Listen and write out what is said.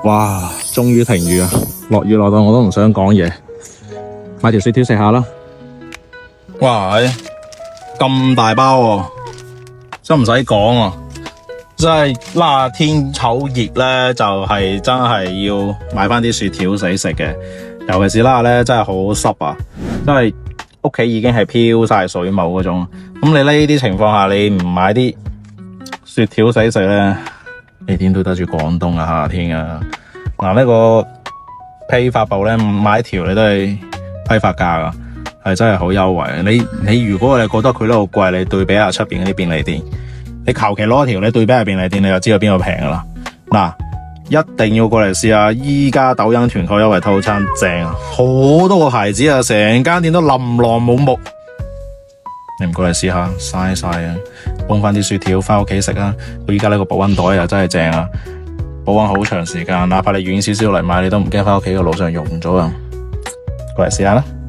哇，終於停雨啊！落雨落到我都唔想講嘢，買條雪條食下啦。哇，咁大包喎，真唔使講啊！真係嗱，天炒熱咧，就係真係要買翻啲雪條死食嘅。尤其是啦咧，真係好濕啊！真係屋企已經係飄晒水霧嗰種。咁你呢啲情況下，你唔買啲雪條死食咧，你點對得住廣東嘅夏天啊！嗱，呢個批發部咧，買一條你都係批發價噶，係真係好優惠。你如果你覺得佢呢度貴，你對比下出邊嗰啲便利店，你求其攞一條你對比下便利店，你就知道邊個平噶啦。嗱，一定要過嚟試下，依家抖音團購優惠套餐正啊，好多個牌子啊，成間店都琳琅滿目。你唔過嚟試下，嘥晒啊！搬翻啲雪條翻屋企食啊！我依家呢個保溫袋又真係正啊，保溫好長時間，哪怕你遠少少嚟買，你都唔驚翻屋企嘅路上溶咗啊！過嚟試下啦〜